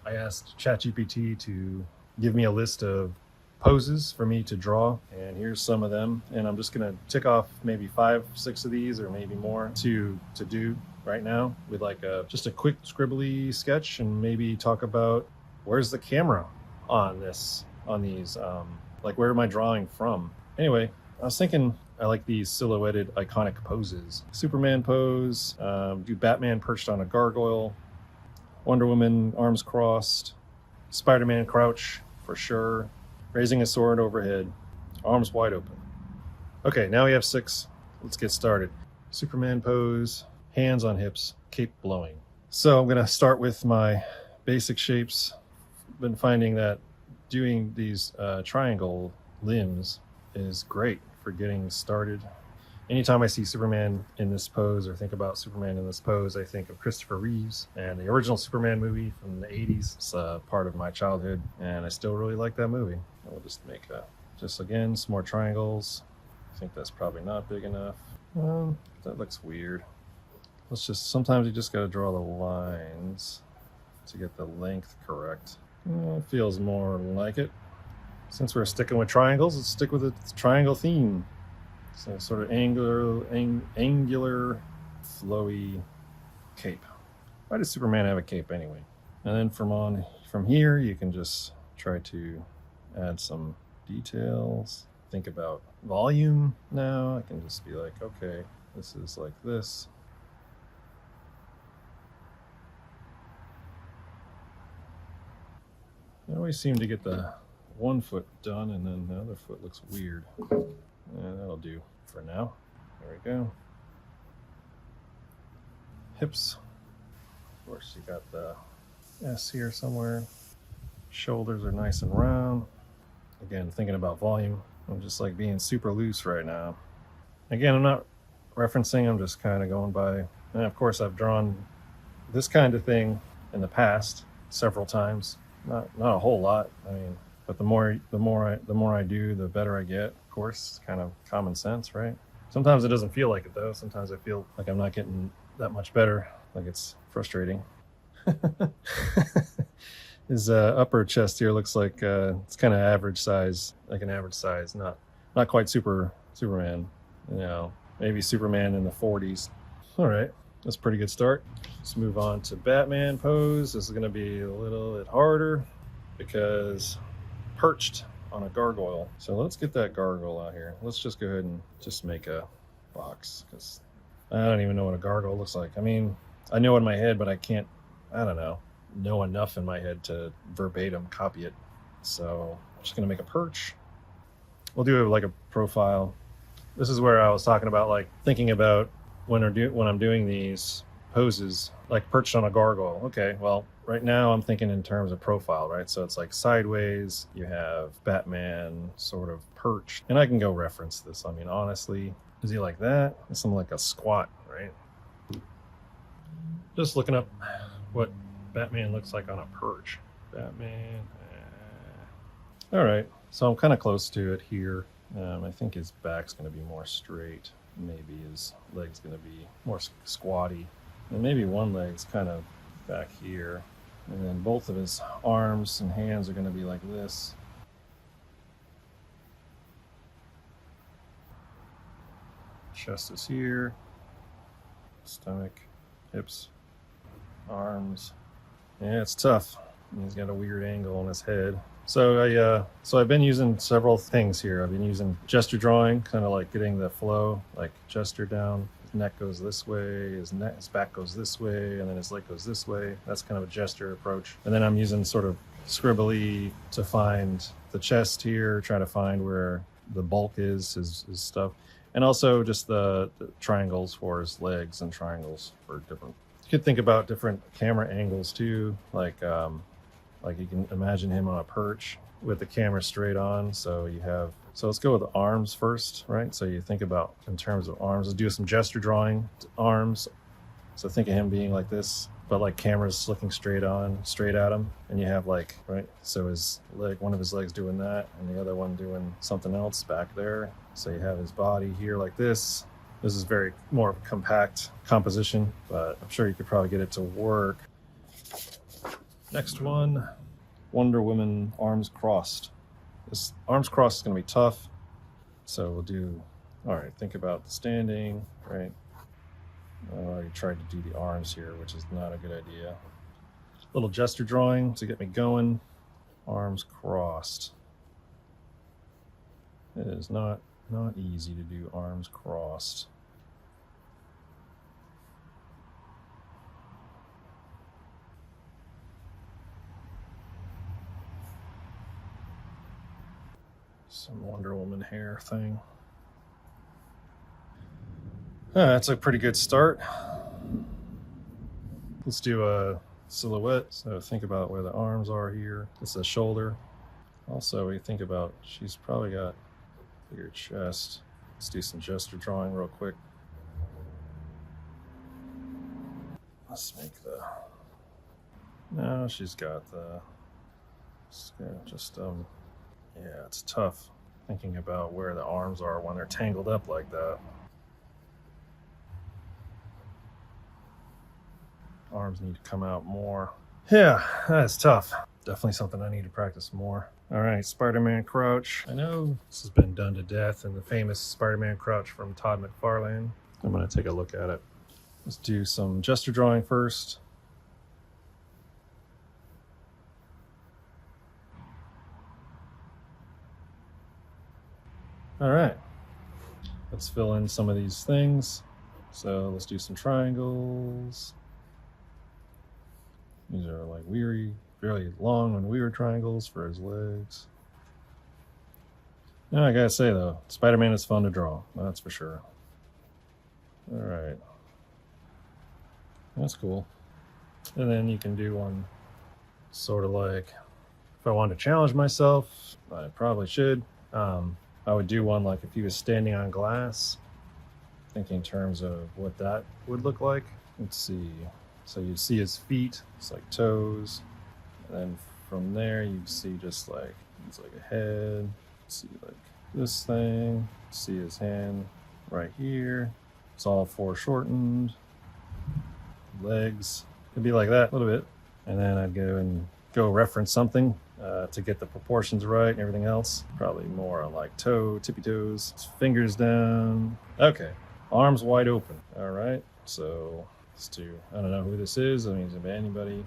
I asked ChatGPT to give me a list of poses for me to draw, and here's some of them. And I'm just gonna tick off maybe 5-6 of these, or maybe more, to do right now with like just a quick scribbly sketch, and maybe talk about where's the camera on these, like where am I drawing from. Anyway, I was thinking I like these silhouetted iconic poses. Superman pose, do Batman perched on a gargoyle, Wonder Woman arms crossed, Spiderman crouch for sure, raising a sword overhead, arms wide open. Okay, now we have 6. Let's get started. Superman pose, hands on hips, cape blowing. So I'm gonna start with my basic shapes. Been finding that doing these triangle limbs is great for getting started. Anytime I see Superman in this pose, or think about Superman in this pose, I think of Christopher Reeves and the original Superman movie from the 80s. It's part of my childhood, and I still really like that movie. We'll just make just again, some more triangles. I think that's probably not big enough. That looks weird. Sometimes you just gotta draw the lines to get the length correct. It feels more like it. Since we're sticking with triangles, let's stick with the triangle theme. So sort of angular, flowy cape. Why does Superman have a cape anyway? And then from here, you can just try to add some details. Think about volume now. I can just be like, okay, this is like this. I always seem to get the one foot done, and then the other foot looks weird. And that'll do for now. There we go. Hips. Of course, you got the S here somewhere. Shoulders are nice and round. Again, thinking about volume. I'm just like being super loose right now. Again, I'm not referencing, I'm just kind of going by. And of course, I've drawn this kind of thing in the past several times. Not a whole lot. I mean, but the more I do, the better I get. Of course, it's kind of common sense, right? Sometimes it doesn't feel like it though. Sometimes I feel like I'm not getting that much better. Like it's frustrating. His upper chest here looks like it's kind of average size, like an average size, not quite Superman. You know, maybe Superman in the 40s. All right, that's a pretty good start. Let's move on to Batman pose. This is going to be a little bit harder because perched on a gargoyle. So let's get that gargoyle out here. Let's just go ahead and just make a box, because I don't even know what a gargoyle looks like. I mean, I know in my head, but I don't know enough in my head to verbatim copy it. So I'm just gonna make a perch. We'll do like a profile. This is where I was talking about, like thinking about when I'm doing these poses, like perched on a gargoyle. Okay, well, right now I'm thinking in terms of profile, right? So it's like sideways, you have Batman sort of perched, and I can go reference this. I mean, honestly, is he like that? It's something like a squat, right? Just looking up what Batman looks like on a perch. Batman. All right, so I'm kind of close to it here. I think his back's going to be more straight. Maybe his leg's going to be more squatty. And maybe one leg's kind of back here. And then both of his arms and hands are going to be like this. Chest is here. Stomach, hips, arms. Yeah, it's tough. He's got a weird angle on his head. So I've been using several things here. I've been using gesture drawing, kind of like getting the flow, like gesture down. His neck goes this way, his back goes this way, and then his leg goes this way. That's kind of a gesture approach. And then I'm using sort of scribbly to find the chest here, try to find where the bulk is, his stuff. And also just the triangles for his legs, and triangles for different. You could think about different camera angles too, like you can imagine him on a perch with the camera straight on. So let's go with the arms first, right? So you think about in terms of arms. Let's do some gesture drawing, arms. So think of him being like this, but like cameras looking straight at him. And you have like, right? So his leg, one of his legs doing that, and the other one doing something else back there. So you have his body here like this. This is very more compact composition, but I'm sure you could probably get it to work. Next one, Wonder Woman arms crossed. This arms crossed is going to be tough. So we'll do, all right, think about the standing, right? I already tried to do the arms here, which is not a good idea. Little gesture drawing to get me going. Arms crossed. It is not easy to do arms crossed. Some Wonder Woman hair thing. That's a pretty good start. Let's do a silhouette. So think about where the arms are here. This is a shoulder. Also, we think about, she's probably got a bigger chest. Let's do some gesture drawing real quick. Let's make the, no, she's got the, just, yeah, it's tough thinking about where the arms are when they're tangled up like that. Arms need to come out more. Yeah, that's tough. Definitely something I need to practice more. All right, Spider-Man crouch. I know this has been done to death in the famous Spider-Man crouch from Todd McFarlane. I'm gonna take a look at it. Let's do some gesture drawing first. All right, let's fill in some of these things. So let's do some triangles. These are like really long and weird triangles for his legs. Now I gotta say though, Spider-Man is fun to draw, that's for sure. All right, that's cool. And then you can do one sort of like, if I wanted to challenge myself, I probably should. I would do one like if he was standing on glass, thinking in terms of what that would look like. Let's see. So you see his feet, it's like toes. And then from there you see just like, it's like a head. See like this thing, see his hand right here. It's all foreshortened. Legs, it'd be like that a little bit. And then I'd go reference something to get the proportions right and everything else. Probably more on like tippy toes, fingers down. Okay, arms wide open. All right, so let's do, I don't know who this is. I mean, it's anybody.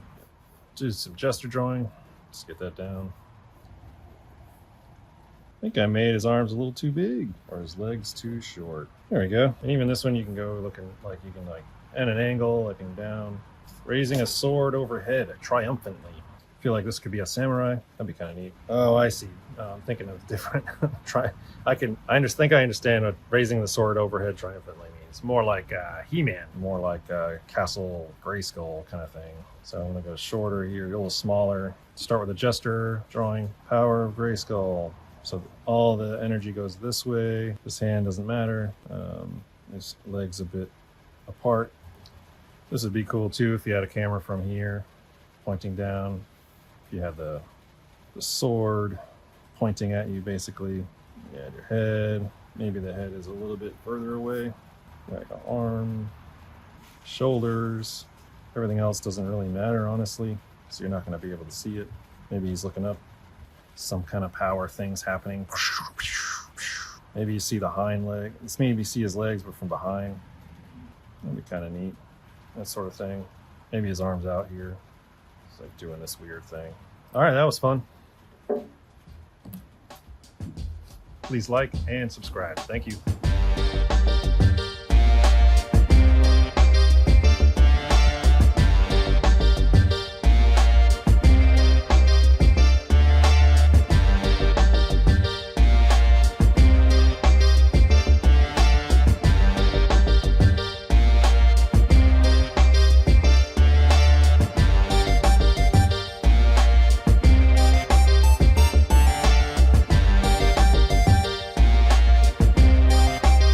Do some gesture drawing. Let's get that down. I think I made his arms a little too big or his legs too short. There we go. And even this one you can go looking like you can like at an angle, looking down, raising a sword overhead triumphantly. I feel like this could be a samurai. That'd be kind of neat. Oh, I see. I'm thinking of different. I think I understand what raising the sword overhead triumphantly means. More like He-Man, more like Castle Grayskull kind of thing. So I'm gonna go shorter here, a little smaller. Start with a gesture drawing. Power of Grayskull. So all the energy goes this way. This hand doesn't matter. His legs a bit apart. This would be cool too if you had a camera from here pointing down. If you had the sword pointing at you, basically. You had your head. Maybe the head is a little bit further away. Like an arm, shoulders. Everything else doesn't really matter, honestly. So you're not going to be able to see it. Maybe he's looking up. Some kind of power things happening. Maybe you see the hind leg. Maybe you see his legs, but from behind. That'd be kind of neat. That sort of thing. Maybe his arms out here. It's like doing this weird thing. All right, that was fun. Please like and subscribe. Thank you.